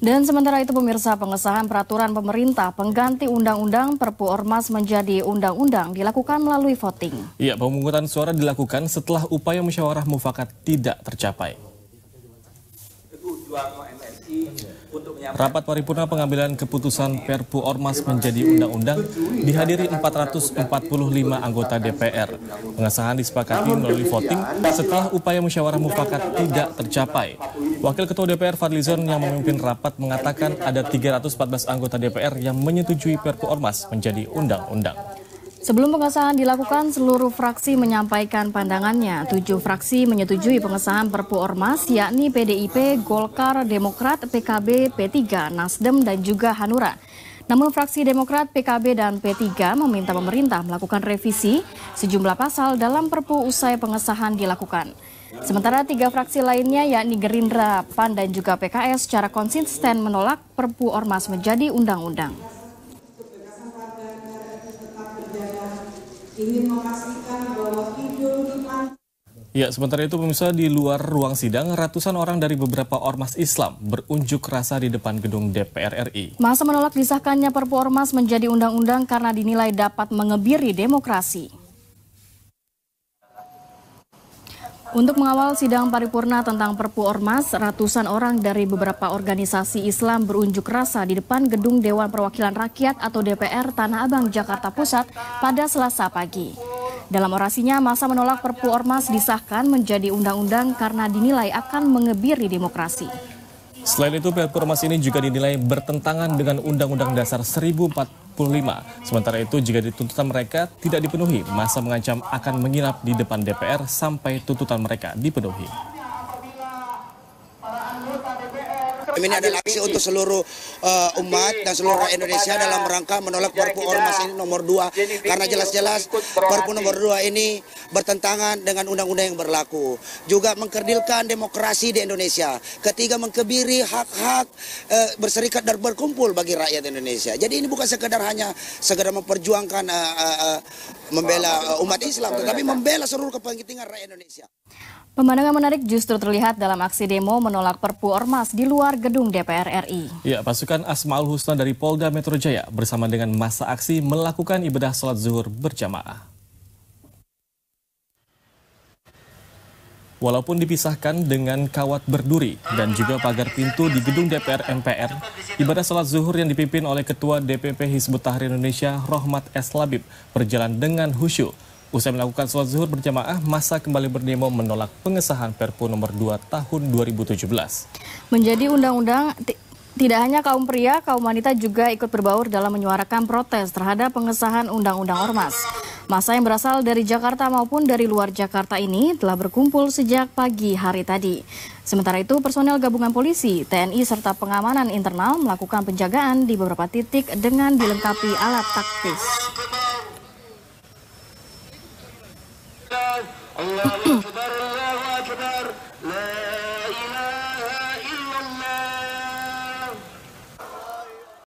Dan sementara itu pemirsa, pengesahan peraturan pemerintah pengganti Undang-Undang Perpu Ormas menjadi Undang-Undang dilakukan melalui voting. Ya, pemungutan suara dilakukan setelah upaya musyawarah mufakat tidak tercapai. Rapat paripurna pengambilan keputusan Perpu Ormas menjadi undang-undang dihadiri 445 anggota DPR. Pengesahan disepakati melalui voting setelah upaya musyawarah mufakat tidak tercapai. Wakil Ketua DPR Fadlizon yang memimpin rapat mengatakan ada 314 anggota DPR yang menyetujui Perpu Ormas menjadi undang-undang. Sebelum pengesahan dilakukan, seluruh fraksi menyampaikan pandangannya. 7 fraksi menyetujui pengesahan Perpu Ormas, yakni PDIP, Golkar, Demokrat, PKB, P3, Nasdem, dan juga Hanura. Namun fraksi Demokrat, PKB, dan P3 meminta pemerintah melakukan revisi sejumlah pasal dalam Perpu usai pengesahan dilakukan. Sementara 3 fraksi lainnya, yakni Gerindra, PAN, dan juga PKS, secara konsisten menolak Perpu Ormas menjadi undang-undang. Ya, sementara itu pemirsa, di luar ruang sidang, ratusan orang dari beberapa ormas Islam berunjuk rasa di depan gedung DPR RI. Masa menolak disahkannya Perpu Ormas menjadi undang-undang karena dinilai dapat mengebiri demokrasi. Untuk mengawal sidang paripurna tentang Perpu Ormas, ratusan orang dari beberapa organisasi Islam berunjuk rasa di depan gedung Dewan Perwakilan Rakyat atau DPR Tanah Abang, Jakarta Pusat pada Selasa pagi. Dalam orasinya, massa menolak Perpu Ormas disahkan menjadi undang-undang karena dinilai akan mengebiri demokrasi. Selain itu, Perpu Ormas ini juga dinilai bertentangan dengan Undang-Undang Dasar 1045. Sementara itu, jika tuntutan mereka tidak dipenuhi, massa mengancam akan menginap di depan DPR sampai tuntutan mereka dipenuhi. Ini adalah aksi untuk seluruh umat dan seluruh Indonesia dalam rangka menolak Perpu Ormas ini nomor 2. Karena jelas-jelas Perpu nomor 2 ini bertentangan dengan undang-undang yang berlaku. Juga mengkerdilkan demokrasi di Indonesia. Ketiga, mengkebiri hak-hak berserikat dan berkumpul bagi rakyat Indonesia. Jadi ini bukan sekedar memperjuangkan membela umat Islam, tetapi membela seluruh kepentingan rakyat Indonesia. Pemandangan menarik justru terlihat dalam aksi demo menolak Perpu Ormas di luar gedung DPR RI. Ya, pasukan Asmaul Husna dari Polda Metro Jaya bersama dengan massa aksi melakukan ibadah sholat zuhur berjamaah. Walaupun dipisahkan dengan kawat berduri dan juga pagar pintu di gedung DPR MPR, ibadah sholat zuhur yang dipimpin oleh Ketua DPP Hizbut Tahrir Indonesia Rohmat S. Labib berjalan dengan khusyuk. Usai melakukan sholat zuhur berjamaah, massa kembali berdemo menolak pengesahan Perpu nomor 2 tahun 2017. Menjadi undang-undang, tidak hanya kaum pria, kaum wanita juga ikut berbaur dalam menyuarakan protes terhadap pengesahan Undang-Undang Ormas. Massa yang berasal dari Jakarta maupun dari luar Jakarta ini telah berkumpul sejak pagi hari tadi. Sementara itu, personel gabungan polisi, TNI, serta pengamanan internal melakukan penjagaan di beberapa titik dengan dilengkapi alat taktis. الله أكبر الله أكبر لا